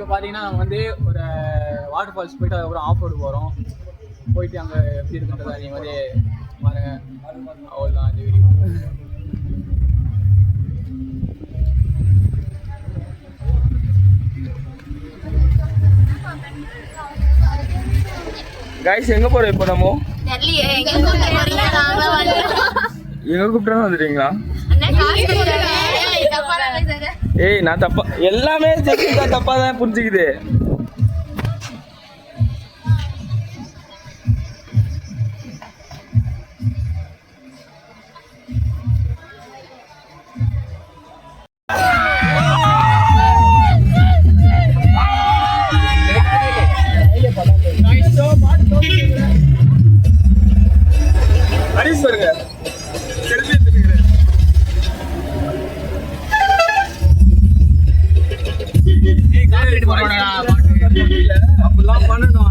பார்த்தீங்கன்னா நாங்கள் வந்து ஒரு வாட்டர் ஃபால்ஸ் போயிட்டு அதுக்கப்புறம் ஆஃப் ரோடு போகிறோம். போயிட்டு அங்கே எப்படி இருக்குன்றதா நீங்கள் வந்து பாருங்க. அவ்வளோதான் இந்த வீடியோ. கைஸ் எங்கே போகிறோம் இப்போ நம்ம? எங்கே கூப்பிட்டா வந்துட்டீங்களா? ஏய் நான் தப்பா எல்லாமே தப்பா தான் புரிஞ்சுக்குது. அப்படிலாம் பண்ணணும்.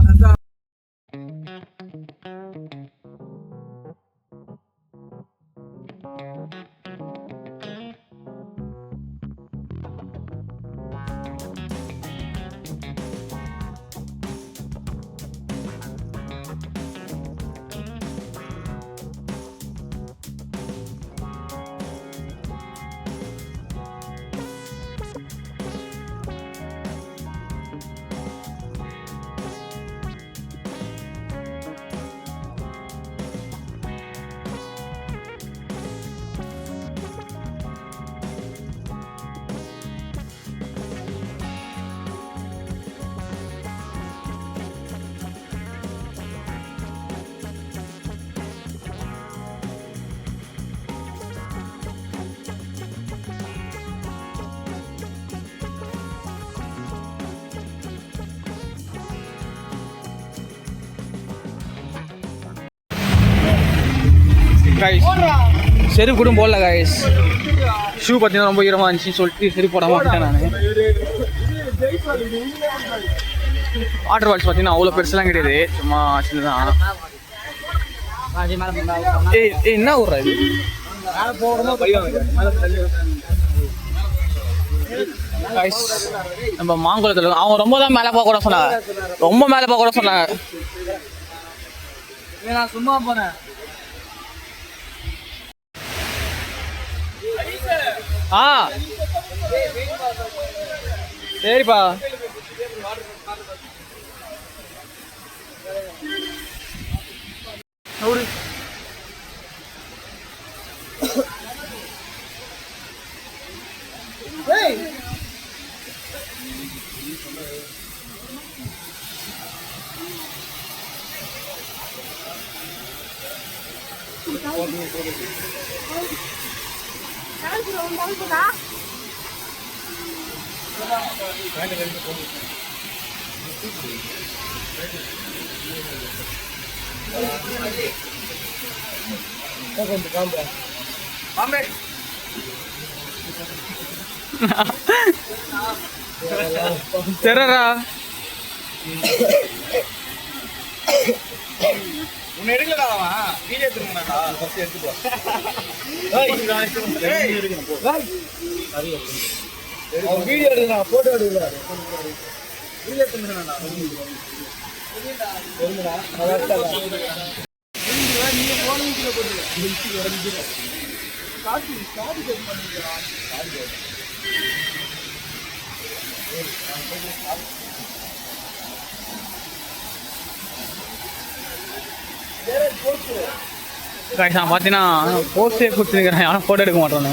செருப்பு கூட போடல கைஸ். ஷூ பார்த்தீங்கன்னா ரொம்ப ஈரமாக இருந்துச்சு சொல்லிட்டு செருப்பு போடாமல் விட்டேன் நான். வாட்டர் ஃபால்ஸ் பார்த்தீங்கன்னா அவ்வளோ பெருசுலாம் கிடையாது, சும்மா சின்னதான். என்ன ஊர்றா இது? நம்ம மாங்குளத்தில் அவங்க ரொம்ப தான் மேலே போக கூட சொன்னாங்க, ரொம்ப மேலே போக கூட சொன்னாங்க. நான் சும்மா போனேன். ஆ சரிப்பா. தெரரா உன்னை எடுக்கலடா, வீடியோ எடுத்துக்கணும்டா. ஃபர்ஸ்ட் எடுத்துக்கோ. வீடியோ எடுக்கடா, போட்டோ எடுக்கடா. வீடியோ எடுத்துக்கணும்டா. நீங்க போனீங்க போடுங்க. காசு காசு செக் பண்ணுங்க. நான் பார்த்தீங்கன்னா போஸ்டே கொடுத்துருக்கிறேன், யாரும் ஃபோட்டோ எடுக்க மாட்டோம்.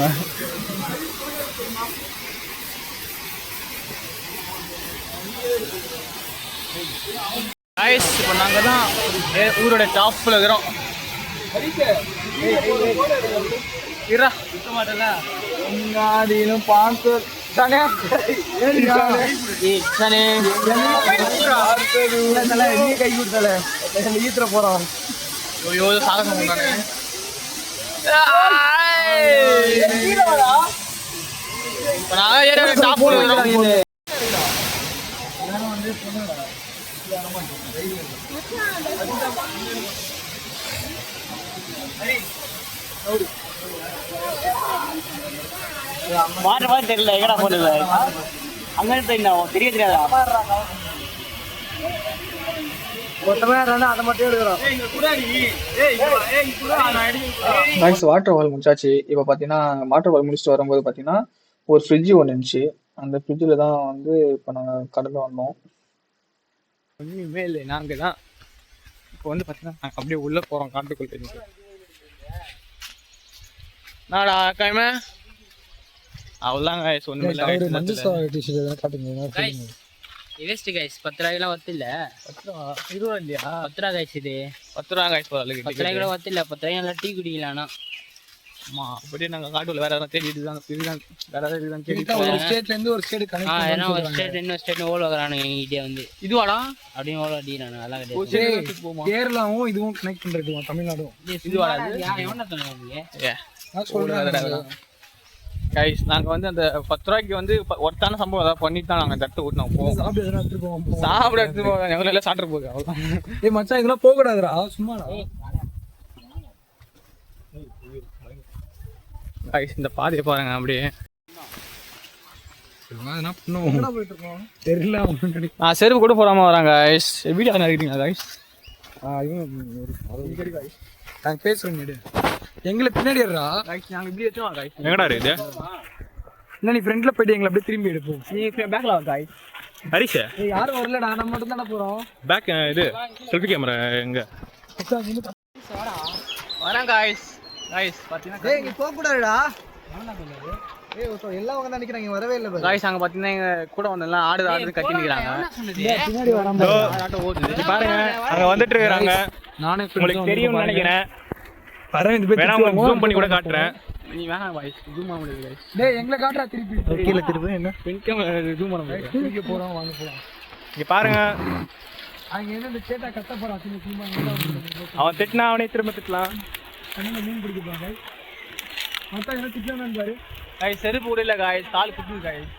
இப்போ நாங்கள் தான் ஊரோட டாப்பில் இருக்கிறோம். இரா சுத்த மாட்டல உங்காடினும் பார்த்து தானே கை கொடுத்தல ஈத்துற போறோம். ஐயோ சாகசம் பண்ணானே. இப்போ நாங்கள் ஏரியா டாப்பில் இருக்கிறோம். வாட்டர் மாதிரி தெரியல, எங்கடா போடுது? அங்கே தெரிய தெரியாதா வாட்டர் ஃபால் முடிச்சாச்சு. இப்போ பார்த்தீங்கன்னா வாட்டர் ஃபால் முடிச்சுட்டு வரும்போது பார்த்தீங்கன்னா ஒரு ஃப்ரிட்ஜ் ஒன்று இருந்துச்சு. அந்த ஃப்ரிட்ஜில் தான் வந்து இப்போ நாங்கள் கடந்து வந்தோம். ஒன்றுமே இல்லை, நாங்கள் தான் இப்போ வந்து பார்த்தீங்கன்னா நாங்கள் அப்படியே உள்ளே போகிறோம் காட்டுக்குள்ளே. நாடா கைமே அவ்வளோதாங்க ஒன்றுமே இல்லை. வேஸ்ட் கைஸ் 10 ரூபாய்க்குலாம் ஒத்து இல்ல. 10 ரூபா 20 ரூபா இல்லையா? 10 ரூபா கைஸ் இது 10 ரூபா கைஸ். 10 ரூபாய் கூட ஒத்து இல்ல. 10 ரூபாய் நல்லா டீ குடிக்கலாம்னா. ஆமா அப்படியே நாங்கள் காட்டுல வேற யாரும் தேடிட்டு தான் வேற யாராவது தான் தேடிட்டு ஒரு ஸ்டேட்ல இருந்து ஒரு ஸ்டேட் கனெக்ட் ஏன்னா ஒரு ஸ்டேட் இன்னொரு ஸ்டேட் ஓல் வரானுங்க எங்கிட்டே வந்து இதுவாடா அப்படியே ஓல் அடிக்கிறானு நல்லா கிடையாது. கேரளாவும் இதுவும் கனெக்ட் பண்றது தமிழ்நாடும் இதுவாடா எவனா சொன்னாங்க நான் சொல்றேன் கைஸ். நாங்கள் வந்து அந்த 10 ரூபாய்க்கு வந்து ஒருத்தான சம்பவம் ஏதாவது பண்ணிட்டு தான் நாங்கள் தட்டு ஓட்டு நாங்கள் போவோம். சாப்பிட்டு எதனா எடுத்துட்டு போவோம். சாப்பிட எடுத்து போவோம். எவ்வளோ எல்லாம் சாப்பிட்டு போகுது அவ்வளோதான். ஏய் மச்சான் இதெல்லாம் போக கூடாதுடா சும்மாடா. கைஸ் இந்த பாதையை பாருங்க அப்படியே. தெரியல நான் செருப்பு கூட போடாம வராங்க கைஸ். வீடியோ நினைக்கிறீங்க கைஸ்? நான் பேசுறேன் எங்களை பின்னாடி ஏறா. நாங்கள் இப்படி வச்சோம் கைஸ். எங்கடா இது? இல்லை நீ ஃப்ரெண்ட்ல போயிட்டு எங்களை அப்படியே திரும்பி எடுப்போம். நீ பேக்கில் வா கைஸ். ஹரிஷ் யாரும் வரலடா, நம்ம மட்டும் தானே போறோம். பேக் இது செல்ஃபி கேமரா எங்க? வரேன் கைஸ். கைஸ் பார்த்தீங்கன்னா ஏய் நீ போக கூடாதுடா. ஏய் எல்லாம் அவங்க நினைக்கிறாங்க வரவே இல்லை. கைஸ் அங்கே பார்த்தீங்கன்னா எங்கள் கூட வந்தெல்லாம் ஆடு கட்டி நிற்கிறாங்க. பின்னாடி வராம ஆட்டோ ஓடுது பாருங்க அங்க வந்துட்டு இருக்காங்க. நானே உங்களுக்கு தெரியும்னு நினைக்கிறேன். வரேன் இந்த வேணா உங்களுக்கு ஜூம் பண்ணி கூட காட்டுறேன். நீ வேணாம் கைஸ், ஜூம் பண்ண முடியாது கைஸ். டேய் எங்களை காட்டுறா திருப்பி. கீழே திருப்பி என்ன பின்கம் ஜூம் பண்ண முடியாது. திருப்பி போறோம் வாங்க போலாம். இங்க பாருங்க அங்க என்ன இந்த சேட்டா கட்ட போறா திரும்ப அவன் திட்டினா அவனே திரும்ப திட்டலாம். கண்ணுல மீன் பிடிக்க போறாங்க. மத்த என்ன திட்டணும் பாரு. கைஸ் செருப்பு கூட இல்லை கைஸ், கால் குத்துது கைஸ்.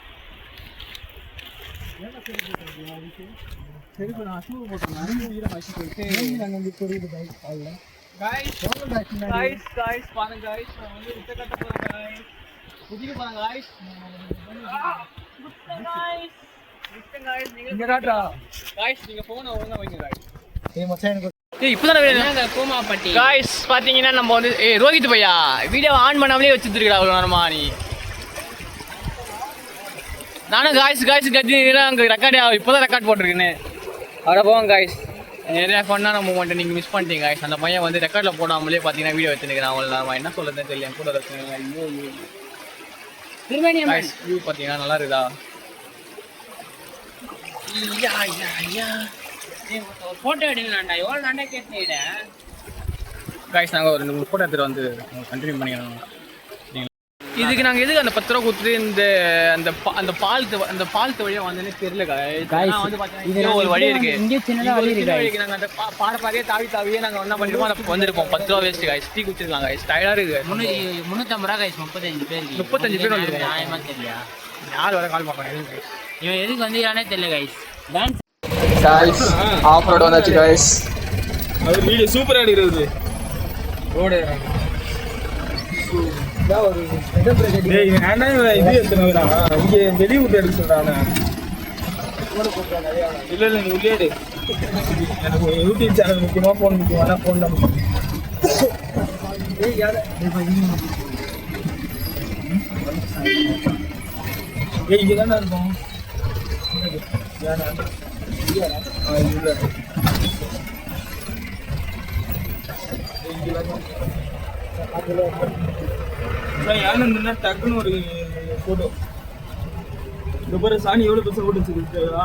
செருப்பு நான் ஷூ போட்டுருந்தேன் ஈரம் வச்சு போயிட்டு நாங்கள் வந்து புரியுது கைஸ் காலைல கைஸ் கைஸ் பாருங்க கைஸ். நான் வந்து விட்ட கட்ட போகிறேன் கைஸ். குதிக்க போகிறேன் கைஸ். இங்க காட்டுறா. கைஸ் நீங்கள் ஃபோனை ஒழுங்காக வைங்க கைஸ். ஏய் மச்சான் எனக்கு இப்போதான் கூமாப்பட்டி கைஸ் பார்த்தீங்கன்னா நம்ம வந்து ரோஹித் பையா வீடியோ ஆன் பண்ணாமலே வச்சுருக்கா அவ்வளோ நேரமா நீ. நானும் காய்ஸ் கத்தி அங்கே ரெக்கார்ட் இப்போ தான் ரெக்கார்ட் போட்டிருக்கேன்னு அவரை போவாங்க காய்ஸ். நிறையா ஃபன்னான மூமெண்ட் நீங்கள் மிஸ் பண்ணிட்டீங்க காய்ஸ். அந்த பையன் வந்து ரெக்கார்டில் போடாமலே பார்த்தீங்கன்னா வீடியோ எடுத்துருக்கிறேன். அவ்வளோ நேரமா என்ன சொல்லுறதுன்னு தெரியல. என் கூட இருக்குங்க காய்ஸ். வியூ பார்த்தீங்கன்னா நல்லா இருக்குதா? போட்டோ எடுங்கண்ணா எவ்வளோ நாண்டா கேட்டேன் காய்ஸ். நாங்கள் ஒரு 2 ஃபோட்டோ எடுத்துகிட்டு வந்து கண்டினியூ பண்ணிக்கிறோம். இதுக்கு நாங்கள் எதுக்கு அந்த 10 ரூபா கொடுத்துட்டு இந்த அந்த பாலத்து வழியாக வந்தோன்னே தெரியல காய்ஸ். வந்து பார்த்தீங்கன்னா ஒரு வழி இருக்கு, இங்கே சின்னதாக வழி இருக்கு. நாங்கள் அந்த பாறையே தாவியே நாங்கள் என்ன பண்ணிருக்கோம் அதை வந்திருக்கோம். 10 ரூபா வேஸ்ட் காய்ஸ். டீ குடிச்சிருக்காங்க காய்ஸ். டயர்டாக இருக்கு. 350 ரூபா காய்ஸ். 35 பேர் 35 பேர் வந்துருக்காங்க. நியாயமா தெரியல யார் வர கால் பார்ப்பாங்க எதுவும் காய்ஸ். இவன் எதுக்கு வந்துக்கிறானே தெரியல guys. Dance guys off road வந்தாச்சு காய்ஸ். அது வீடியோ சூப்பரா எடுக்குது. ரோடு டேய் நான் இது எடுத்துறேன். இங்க வெளியூர் எடுக்க சொல்றானே. இல்ல நீ உள்ளே எடு. எனக்கு யூடியூப் சேனல் முக்கியமா போன் முக்கியமான போன் நம்பர். ஏய் யார ஏய் இங்க தான இருக்கும். யாரா? இல்ல. யானை நின்னா டக்குன்னு ஒரு போட்டோ. இந்த பாரு சாணி எவ்வளோ பெருசாக போட்டு வச்சுருக்கா.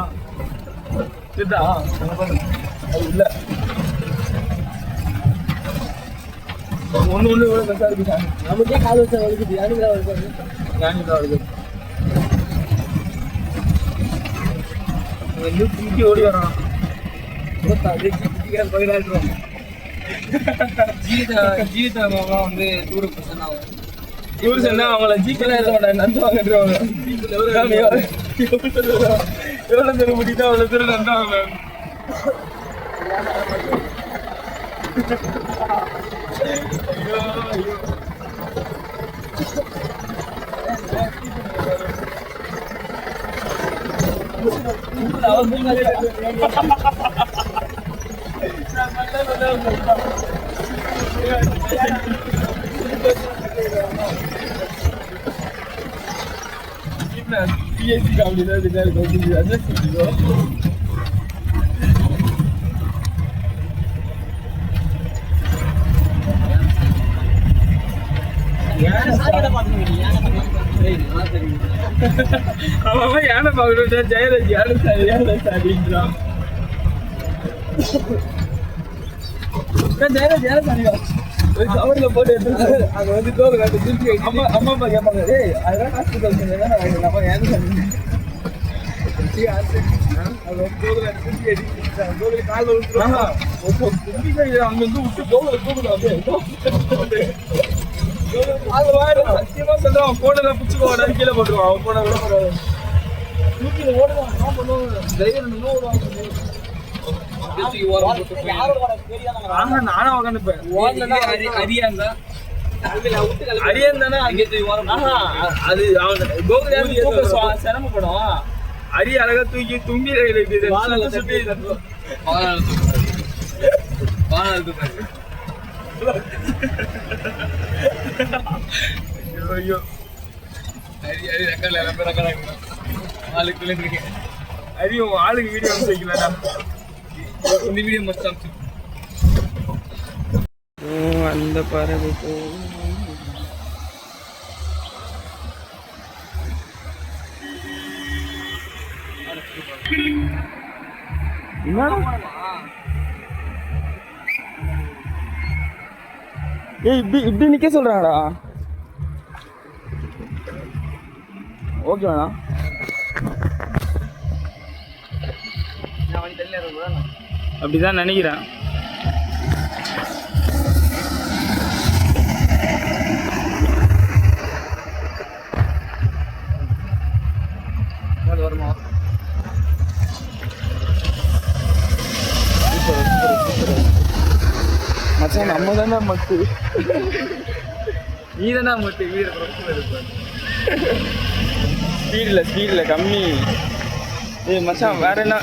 சரிதா அது இல்லை ஒன்று எவ்வளோ பெருசாக இருக்கு சாணி. நமக்கே கால் வச்சா வலிக்குது. யானைக்கு தான் வருது. யானைக்கு தான் வருது. தூக்கி ஓடி வரோம். கோயிலாக ஜீவிதா மாமா வந்து டூருக்கு சொன்னாங்க. டூர் சொன்னா அவங்கள ஜீப்பெல்லாம் இருக்க மாட்டாங்க, நந்து வாங்கிட்டுருவாங்க. எவ்வளோ தூரம் முடியுதோ அவ்வளோ தூரம் நந்து வாங்க. அவன் யானை பார்க்கணும் ஜெயராஜ் யானை சாடின்றான் ஜெயராஜ் யானை சாடியா ஒரு கவர்ல போட்டு எடுத்து அங்க வந்து கோகுல திருப்பி அம்மா அப்பா கேட்பாங்க ஏய் அதெல்லாம் ஹாஸ்பிட்டல் சொன்னா நம்ம யானை சாடி அங்க வந்து விட்டு கோகுல அப்படியே சத்தியமா சொல்றான் போனதான் பிடிச்சுக்கோடா கீழே போட்டுருவான் அவன் போன விட போறான் தூக்கில ஓடுவான் என்ன பண்ணுவான் தைரியம் நானும் உட்காந்துப்பேன் அரியன் தானே அது அவன் கோகுல சிரமப்படும் அரிய அழகா தூக்கி தும்பி சுத்தி ஐயோ அரியும் ஆளுக்கு வீடியோ வைக்கலாம் இந்த வீடியோ மொத்தம் அந்த பறவை ஏய் இப்படி நிக்க சொல்றாங்கடா ஓகேண்ணா அப்படிதான் நினைக்கிறேன் வருமா மச்சான் நம்ம தானே மட்டு நீ தானே மட்டு வீடு ஸ்பீடில் கம்மி ஏய் மச்சான் வேற என்ன